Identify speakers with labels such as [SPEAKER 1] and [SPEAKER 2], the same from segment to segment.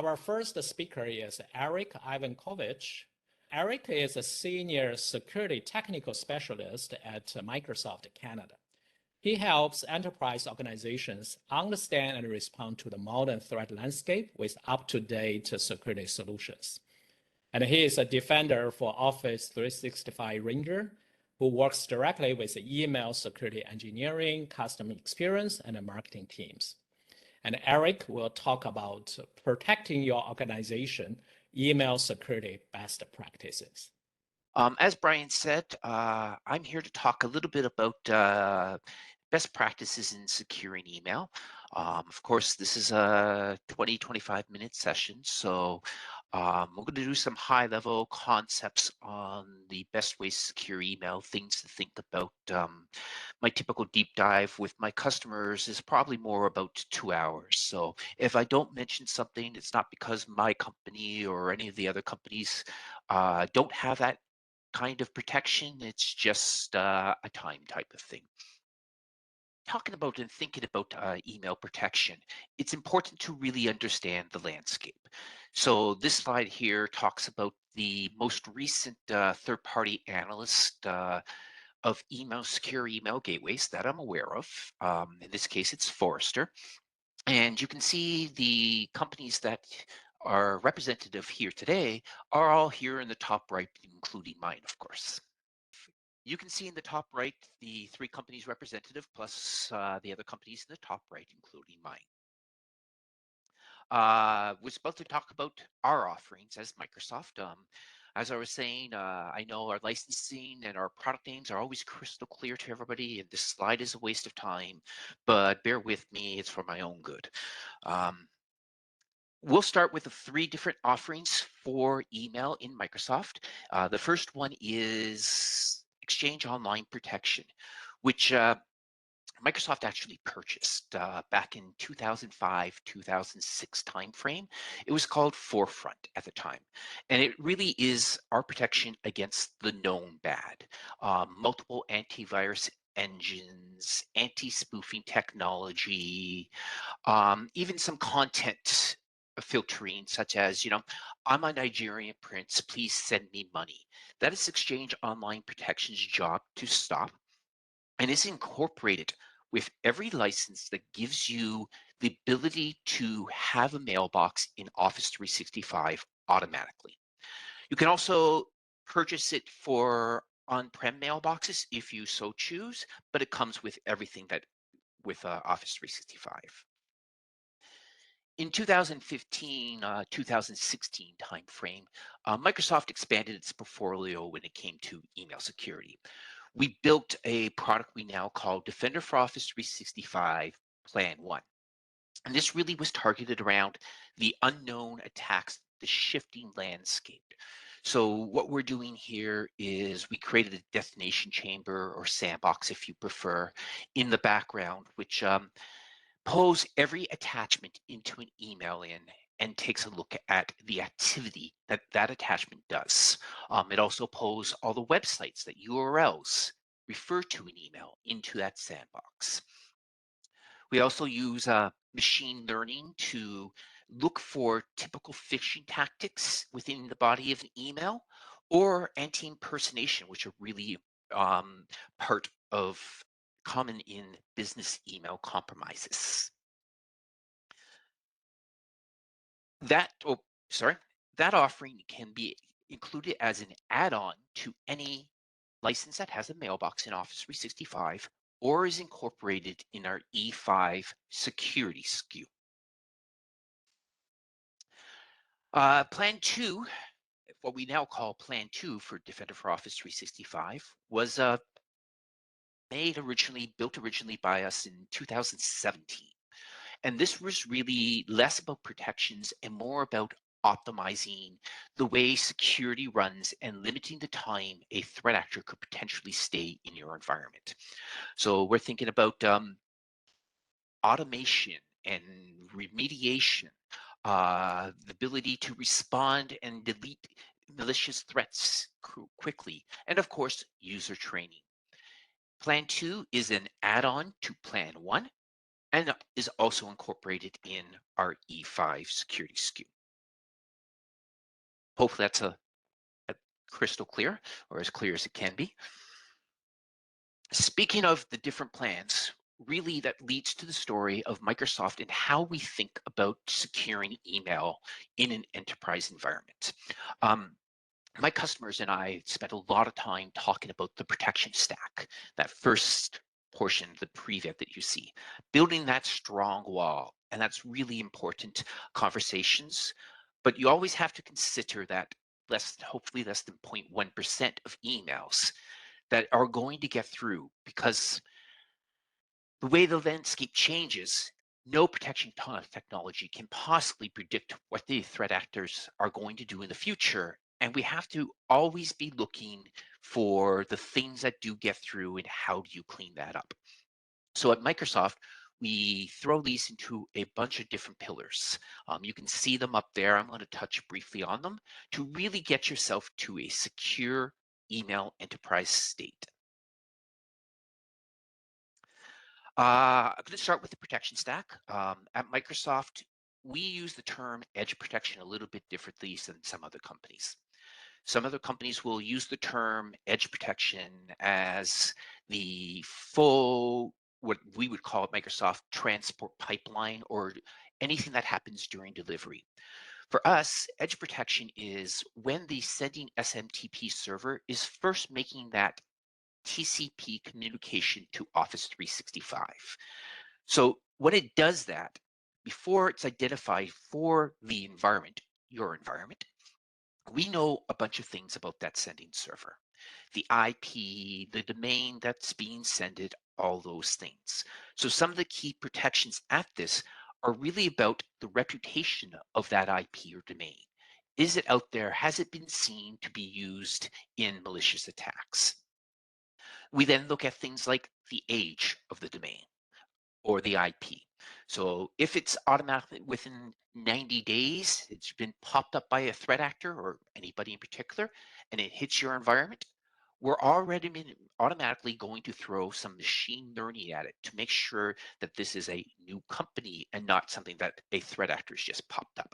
[SPEAKER 1] Our first speaker is Eric Ivankovich. Eric is a senior security technical specialist at Microsoft Canada. He helps enterprise organizations understand and respond to the modern threat landscape with up-to-date security solutions. And he is a defender for Office 365 Ranger, who works directly with the email security engineering, customer experience, and the marketing teams. And Eric will talk about protecting your organization email security best practices.
[SPEAKER 2] As Brian said, I'm here to talk a little bit about best practices in securing email. Of course, this is a 20-25-minute session, so we're going to do some high-level concepts on the best ways to secure email, things to think about. My typical deep dive with my customers is probably more about 2 hours. So if I don't mention something, it's not because my company or any of the other companies don't have that kind of protection. It's just a time type of thing. Talking about and thinking about email protection, it's important to really understand the landscape. So this slide here talks about the most recent third-party analyst of secure email gateways that I'm aware of. In this case, it's Forrester. And you can see the companies that are representative here today are all here in the top right, including mine, of course. You can see in the top right the 3 companies representative plus the other companies in the top right, including mine. We're supposed to talk about our offerings as Microsoft. As I was saying, I know our licensing and our product names are always crystal clear to everybody, and this slide is a waste of time, but bear with me, it's for my own good. We'll start with the 3 different offerings for email in Microsoft. The first one is Exchange Online Protection, which Microsoft actually purchased back in 2005-2006 timeframe. It was called Forefront at the time, and it really is our protection against the known bad. Multiple antivirus engines, anti-spoofing technology, even some content filtering, such as, I'm a Nigerian prince, please send me money. That is Exchange Online Protection's job to stop, and is incorporated with every license that gives you the ability to have a mailbox in Office 365 automatically. You can also purchase it for on-prem mailboxes if you so choose, but it comes with everything with Office 365. In 2015, 2016 timeframe, Microsoft expanded its portfolio when it came to email security. We built a product we now call Defender for Office 365 Plan 1. And this really was targeted around the unknown attacks, the shifting landscape. So what we're doing here is we created a destination chamber or sandbox, if you prefer, in the background, which pulls every attachment into an email and takes a look at the activity that that attachment does. It also pulls all the websites, that URLs refer to an email into that sandbox. We also use machine learning to look for typical phishing tactics within the body of an email, or anti-impersonation, which are really part of common in business email compromises. That offering can be included as an add-on to any license that has a mailbox in Office 365 or is incorporated in our E5 security SKU. Plan 2, what we now call Plan 2 for Defender for Office 365, was built originally by us in 2017. And this was really less about protections and more about optimizing the way security runs and limiting the time a threat actor could potentially stay in your environment. So we're thinking about automation and remediation, the ability to respond and delete malicious threats quickly, and of course, user training. Plan 2 is an add-on to Plan 1 and is also incorporated in our E5 security SKU. Hopefully that's a crystal clear, or as clear as it can be. Speaking of the different plans, really that leads to the story of Microsoft and how we think about securing email in an enterprise environment. Um, my customers and I spent a lot of time talking about the protection stack, that first portion, the prevent that you see, building that strong wall. And that's really important conversations. But you always have to consider that hopefully less than 0.1% of emails that are going to get through, because the way the landscape changes, no protection technology can possibly predict what the threat actors are going to do in the future. And we have to always be looking for the things that do get through and how do you clean that up. So at Microsoft, we throw these into a bunch of different pillars. You can see them up there. I'm going to touch briefly on them to really get yourself to a secure email enterprise state. I'm going to start with the protection stack. At Microsoft, we use the term edge protection a little bit differently than some other companies. Some other companies will use the term edge protection as the full, what we would call at Microsoft, transport pipeline, or anything that happens during delivery. For us, edge protection is when the sending SMTP server is first making that TCP communication to Office 365. So when it does that, before it's identified for the environment, your environment, we know a bunch of things about that sending server. The IP, the domain that's being sended, all those things. So some of the key protections at this are really about the reputation of that IP or domain. Is it out there? Has it been seen to be used in malicious attacks? We then look at things like the age of the domain or the IP. So if it's automatically within 90 days, it's been popped up by a threat actor or anybody in particular, and it hits your environment, we're already automatically going to throw some machine learning at it to make sure that this is a new company and not something that a threat actor has just popped up.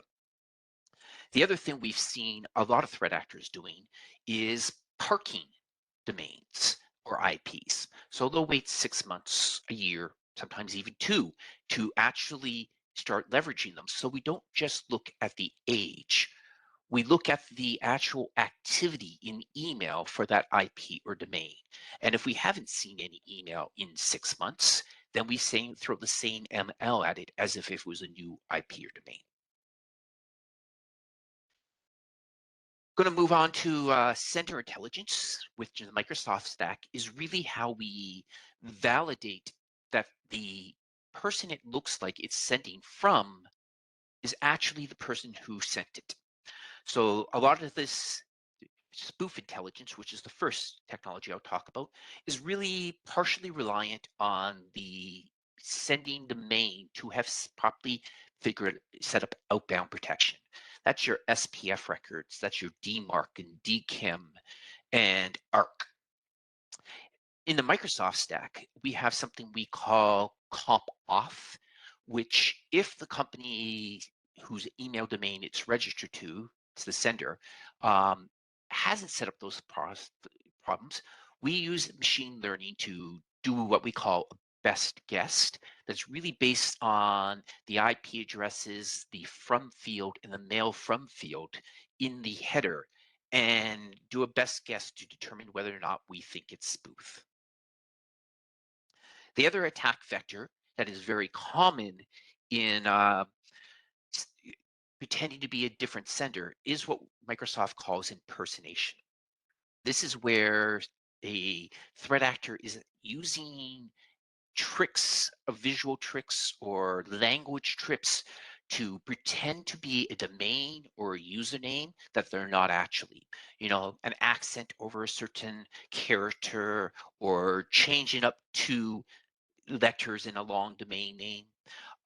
[SPEAKER 2] The other thing we've seen a lot of threat actors doing is parking domains or IPs. So they'll wait 6 months, a year, sometimes even 2, to actually start leveraging them. So we don't just look at the age, we look at the actual activity in email for that IP or domain. And if we haven't seen any email in 6 months, then we throw the same ML at it as if it was a new IP or domain. Going to move on to Center Intelligence, which in the Microsoft stack is really how we validate that the person it looks like it's sending from is actually the person who sent it. So a lot of this spoof intelligence, which is the first technology I'll talk about, is really partially reliant on the sending domain to have properly set up outbound protection. That's your SPF records, that's your DMARC and DKIM and ARC. In the Microsoft stack, we have something we call comp auth, which if the company whose email domain it's registered to, it's the sender, hasn't set up those problems, we use machine learning to do what we call a best guess that's really based on the IP addresses, the from field, and the mail from field in the header, and do a best guess to determine whether or not we think it's spoof. The other attack vector that is very common in pretending to be a different sender is what Microsoft calls impersonation. This is where a threat actor is using tricks, visual tricks or language tricks to pretend to be a domain or a username that they're not actually. You know, an accent over a certain character or changing up to letters in a long domain name.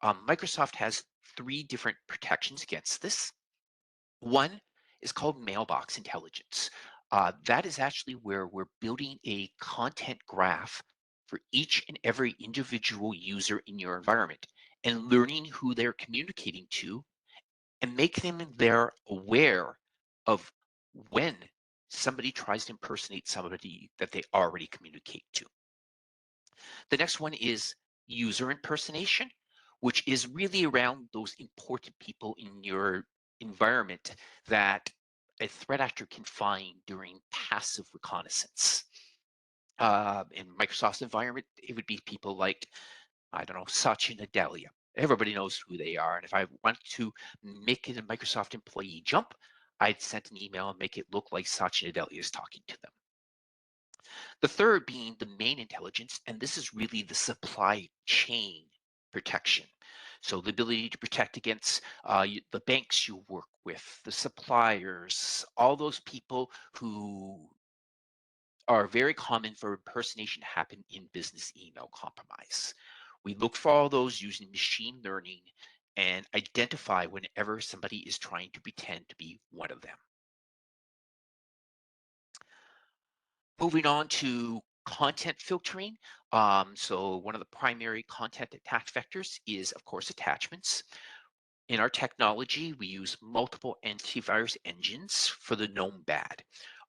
[SPEAKER 2] Microsoft has 3 different protections against this. One is called mailbox intelligence. That is actually where we're building a content graph for each and every individual user in your environment and learning who they're communicating to and make them aware of when somebody tries to impersonate somebody that they already communicate to. The next one is user impersonation, which is really around those important people in your environment that a threat actor can find during passive reconnaissance. In Microsoft's environment, it would be people like, I don't know, Satya Nadella. Everybody knows who they are. And if I want to make it a Microsoft employee jump, I'd send an email and make it look like Satya Nadella is talking to them. The third being the main intelligence, and this is really the supply chain protection. So the ability to protect against the banks you work with, the suppliers, all those people who are very common for impersonation to happen in business email compromise. We look for all those using machine learning and identify whenever somebody is trying to pretend to be one of them. Moving on to content filtering. So one of the primary content attack vectors is, of course, attachments. In our technology, we use multiple antivirus engines for the known bad,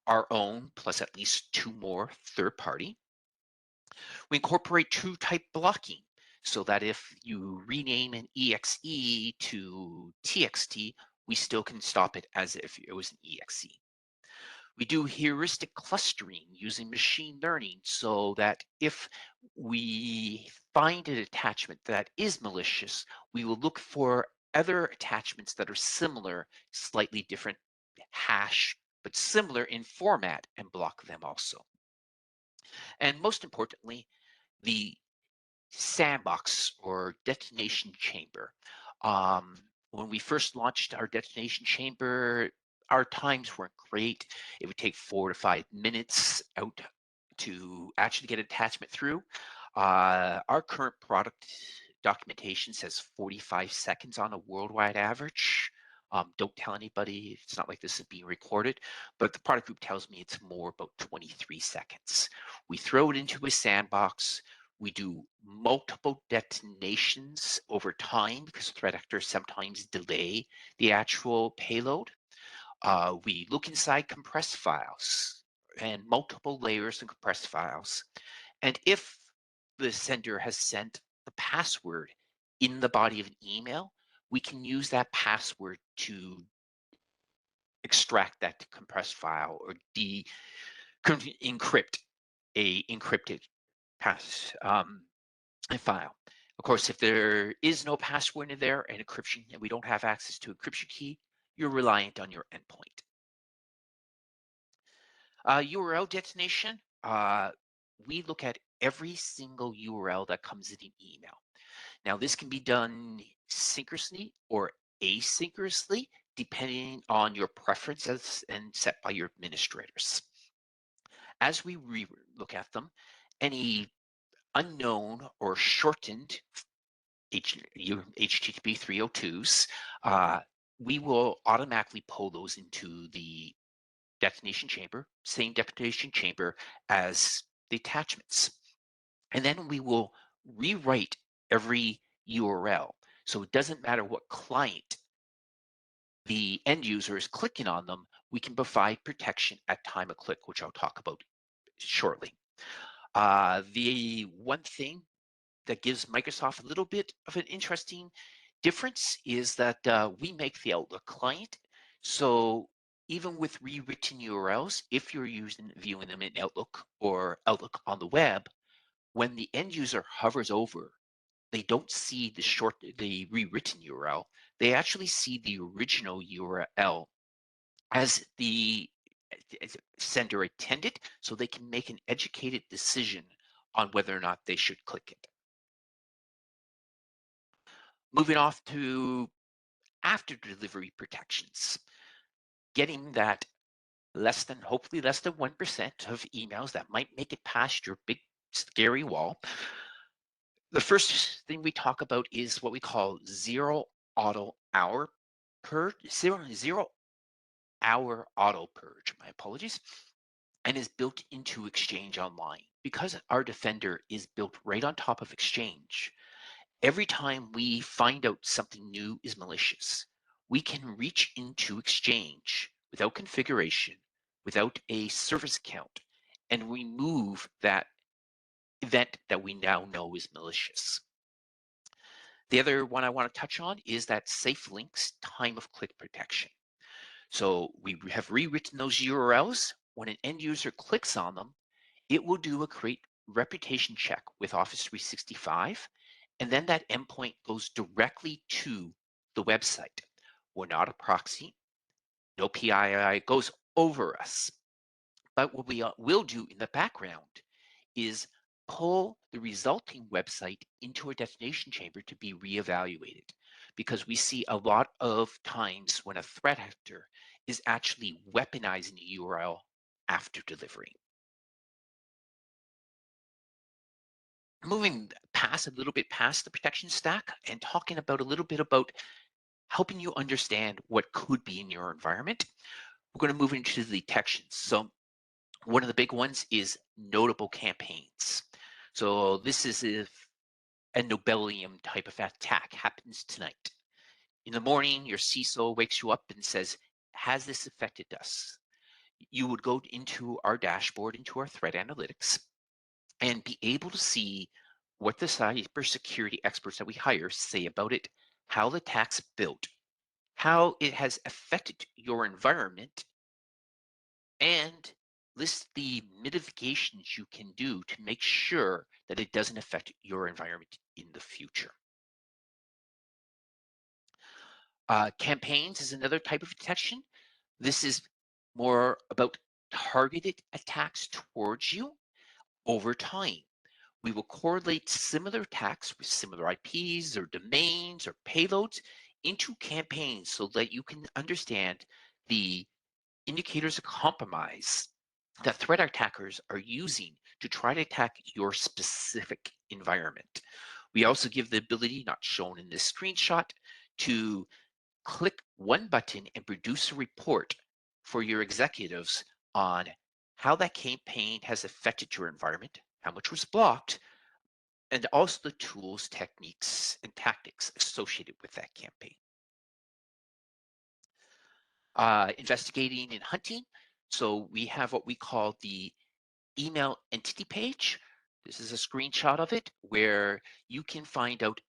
[SPEAKER 2] our own plus at least 2 more third-party. We incorporate true type blocking so that if you rename an exe to txt, we still can stop it as if it was an exe. We do heuristic clustering using machine learning so that if we find an attachment that is malicious, we will look for other attachments that are similar, slightly different hash, but similar in format and block them also. And most importantly, the sandbox or detonation chamber. When we first launched our detonation chamber, our times weren't great. It would take 4 to 5 minutes out to actually get attachment through. Our current product documentation says 45 seconds on a worldwide average. Don't tell anybody. It's not like this is being recorded, but the product group tells me it's more about 23 seconds. We throw it into a sandbox. We do multiple detonations over time because threat actors sometimes delay the actual payload. We look inside compressed files and multiple layers of compressed files. And if the sender has sent the password in the body of an email, we can use that password to extract that compressed file or encrypt a encrypted file. Of course, if there is no password in there and encryption, and we don't have access to encryption key, you're reliant on your endpoint. URL detonation, we look at every single URL that comes in an email. Now, this can be done synchronously or asynchronously, depending on your preferences and set by your administrators. As we look at them, any unknown or shortened HTTP 302s, we will automatically pull those into the detonation chamber, same detonation chamber as the attachments. And then we will rewrite every URL. So it doesn't matter what client the end user is clicking on them, we can provide protection at time of click, which I'll talk about shortly. The one thing that gives Microsoft a little bit of an interesting difference is that we make the Outlook client. So even with rewritten URLs, if you're viewing them in Outlook or Outlook on the web, when the end user hovers over, they don't see the rewritten URL. They actually see the original URL as the sender intended, so they can make an educated decision on whether or not they should click it. Moving off to after delivery protections, getting that hopefully less than 1% of emails that might make it past your big scary wall. The first thing we talk about is what we call zero hour auto purge, my apologies, and is built into Exchange Online. Because our Defender is built right on top of Exchange, every time we find out something new is malicious, we can reach into Exchange without configuration, without a service account, and remove that event that we now know is malicious. The other one I want to touch on is that safe links time of click protection. So we have rewritten those URLs. When an end user clicks on them, it will do a create reputation check with Office 365, and then that endpoint goes directly to the website. We're not a proxy. No PII goes over us. But what we will do in the background is pull the resulting website into a destination chamber to be reevaluated, because we see a lot of times when a threat actor is actually weaponizing the URL after delivery. Moving past a little bit past the protection stack and talking about a little bit about helping you understand what could be in your environment, we're going to move into the detections. So one of the big ones is notable campaigns. So this is if a Nobelium type of attack happens tonight. In the morning, your CISO wakes you up and says, has this affected us? You would go into our dashboard, into our threat analytics, and be able to see what the cybersecurity experts that we hire say about it, how the attack's built, how it has affected your environment, and list the mitigations you can do to make sure that it doesn't affect your environment in the future. Campaigns is another type of detection. This is more about targeted attacks towards you over time. We will correlate similar attacks with similar IPs or domains or payloads into campaigns so that you can understand the indicators of compromise that threat attackers are using to try to attack your specific environment. We also give the ability, not shown in this screenshot, to click one button and produce a report for your executives on how that campaign has affected your environment, how much was blocked, and also the tools, techniques, and tactics associated with that campaign. Investigating and hunting. So we have what we call the email entity page. This is a screenshot of it where you can find out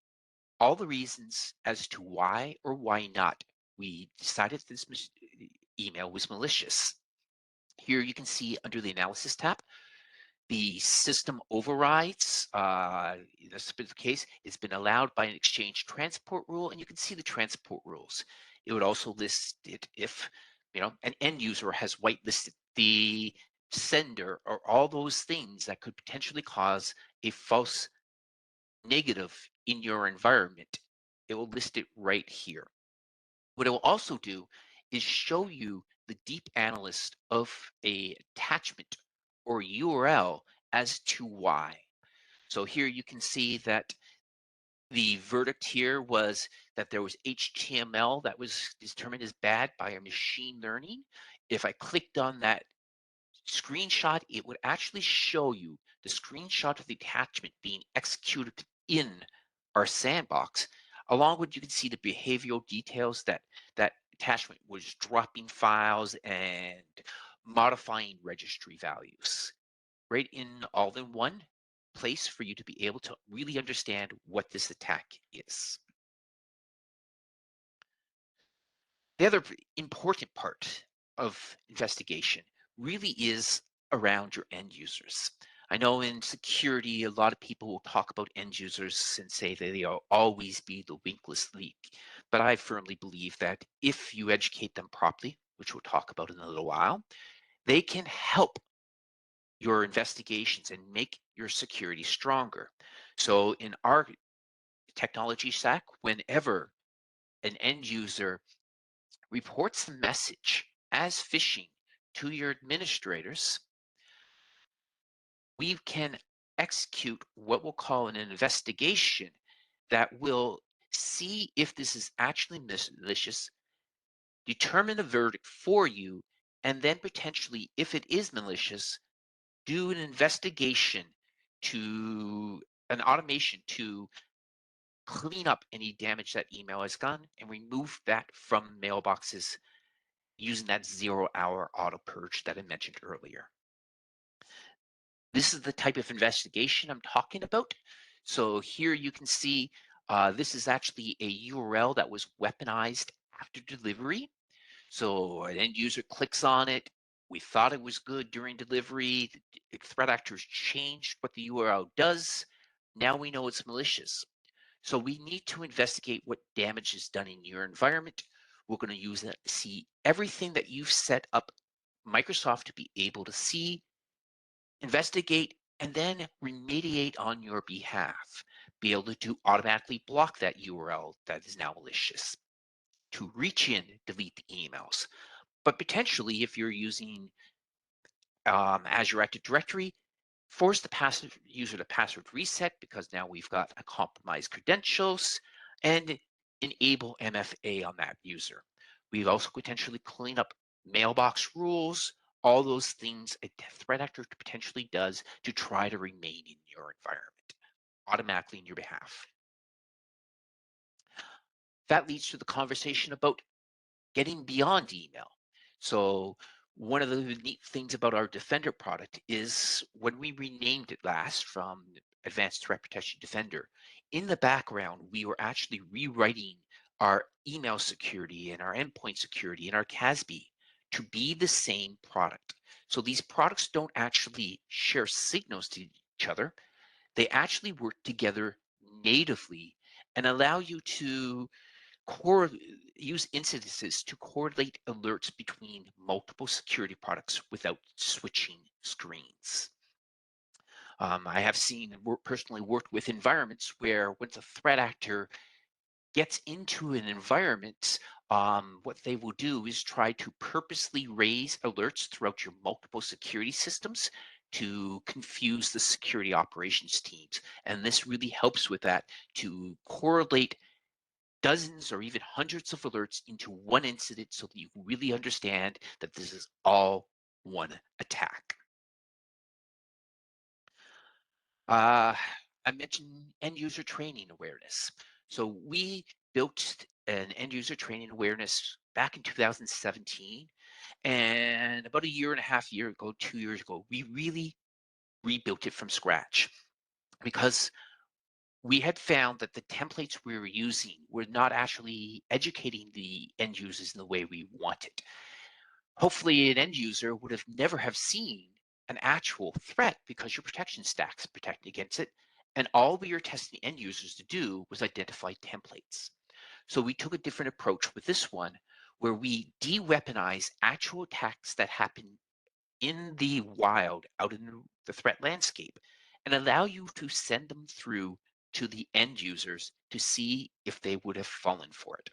[SPEAKER 2] all the reasons as to why or why not we decided this email was malicious. Here you can see under the analysis tab, the system overrides. In this specific case, it's been allowed by an exchange transport rule, and you can see the transport rules. It would also list it if an end user has whitelisted the sender or all those things that could potentially cause a false negative in your environment. It will list it right here. What it will also do is show you the deep analyst of a attachment or URL as to why. So here you can see that the verdict here was that there was HTML that was determined as bad by a machine learning. If I clicked on that screenshot, it would actually show you the screenshot of the attachment being executed in our sandbox. Along with, you can see the behavioral details that that attachment was dropping files and modifying registry values, right in all in one place for you to be able to really understand what this attack is. The other important part of investigation really is around your end users. I know in security, a lot of people will talk about end users and say that they'll always be the winkless leak. But I firmly believe that if you educate them properly, which we'll talk about in a little while, they can help your investigations and make your security stronger. So in our technology stack, whenever an end user reports the message as phishing to your administrators, we can execute what we'll call an investigation that will see if this is actually malicious, determine a verdict for you, and then potentially, if it is malicious, do an investigation to an automation to clean up any damage that email has done and remove that from mailboxes using that 0-hour auto purge that I mentioned earlier. This is the type of investigation I'm talking about. So here you can see this is actually a URL that was weaponized after delivery. So an end user clicks on it. We thought it was good during delivery. The threat actors changed what the URL does. Now we know it's malicious. So we need to investigate what damage is done in your environment. We're going to use that to see everything that you've set up Microsoft to be able to see, investigate, and then remediate on your behalf. Be able to automatically block that URL that is now malicious, to reach in, delete the emails. But potentially, if you're using Azure Active Directory, force the user to password reset because now we've got a compromised credentials, and enable MFA on that user. We've also potentially clean up mailbox rules, all those things a threat actor potentially does to try to remain in your environment automatically in your behalf. That leads to the conversation about getting beyond email. So one of the neat things about our Defender product is when we renamed it last from Advanced Threat Protection Defender, in the background, we were actually rewriting our email security and our endpoint security and our CASB to be the same product. So these products don't actually share signals to each other. They actually work together natively and allow you to use incidences to correlate alerts between multiple security products without switching screens. I have seen and personally worked with environments where once a threat actor gets into an environment, what they will do is try to purposely raise alerts throughout your multiple security systems to confuse the security operations teams. And this really helps with that, to correlate dozens or even hundreds of alerts into one incident so that you really understand that this is all one attack. I mentioned end user training awareness. So we built an end user training awareness back in 2017. And about a year and a half year ago, 2 years ago, we really rebuilt it from scratch because we had found that the templates we were using were not actually educating the end users in the way we wanted. Hopefully an end user would have never have seen an actual threat because your protection stack's protecting against it. And all we were testing end users to do was identify templates. So we took a different approach with this one, where we de-weaponize actual attacks that happen in the wild, out in the threat landscape, and allow you to send them through to the end users to see if they would have fallen for it.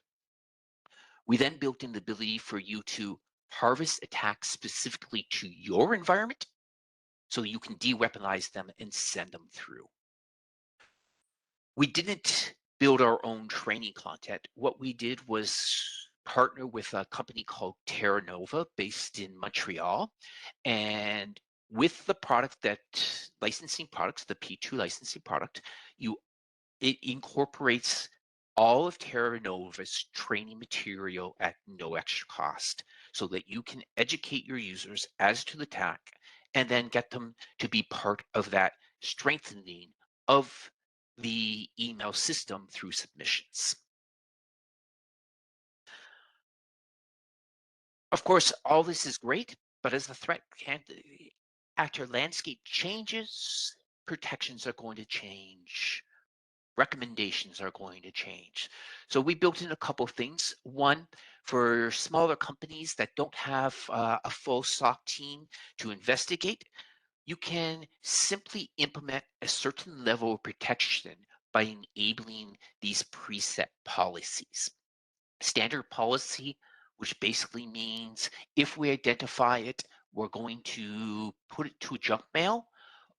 [SPEAKER 2] We then built in the ability for you to harvest attacks specifically to your environment so you can de-weaponize them and send them through. We didn't build our own training content. What we did was partner with a company called Terra Nova based in Montreal. And with the product, that licensing products, the P2 licensing product, it incorporates all of Terra Nova's training material at no extra cost so that you can educate your users as to the attack and then get them to be part of that strengthening of the email system through submissions. Of course, all this is great, but as the threat actor landscape changes, protections are going to change, recommendations are going to change. So we built in a couple of things. One, for smaller companies that don't have a full SOC team to investigate, you can simply implement a certain level of protection by enabling these preset policies. Standard policy, which basically means if we identify it, we're going to put it to junk mail,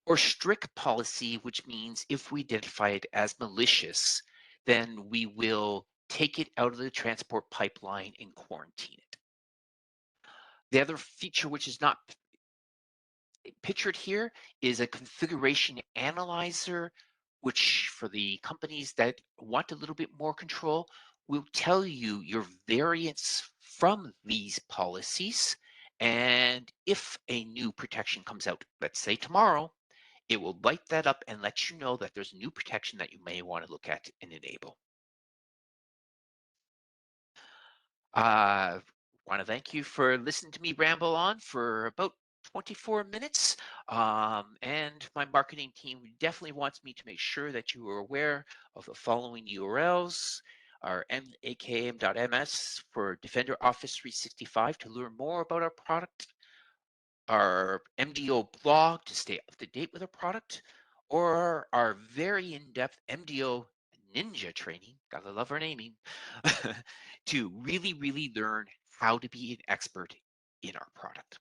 [SPEAKER 2] or strict policy, which means if we identify it as malicious, then we will take it out of the transport pipeline and quarantine it. The other feature, which is not pictured here, is a configuration analyzer, which for the companies that want a little bit more control, will tell you your variance from these policies. And if a new protection comes out, let's say tomorrow, it will light that up and let you know that there's a new protection that you may want to look at and enable. Want to thank you for listening to me ramble on for about 24 minutes. And my marketing team definitely wants me to make sure that you are aware of the following URLs: our akm.ms for Defender Office 365 to learn more about our product, our MDO blog to stay up to date with our product, or our very in-depth MDO Ninja training, gotta love our naming, to really, really learn how to be an expert in our product.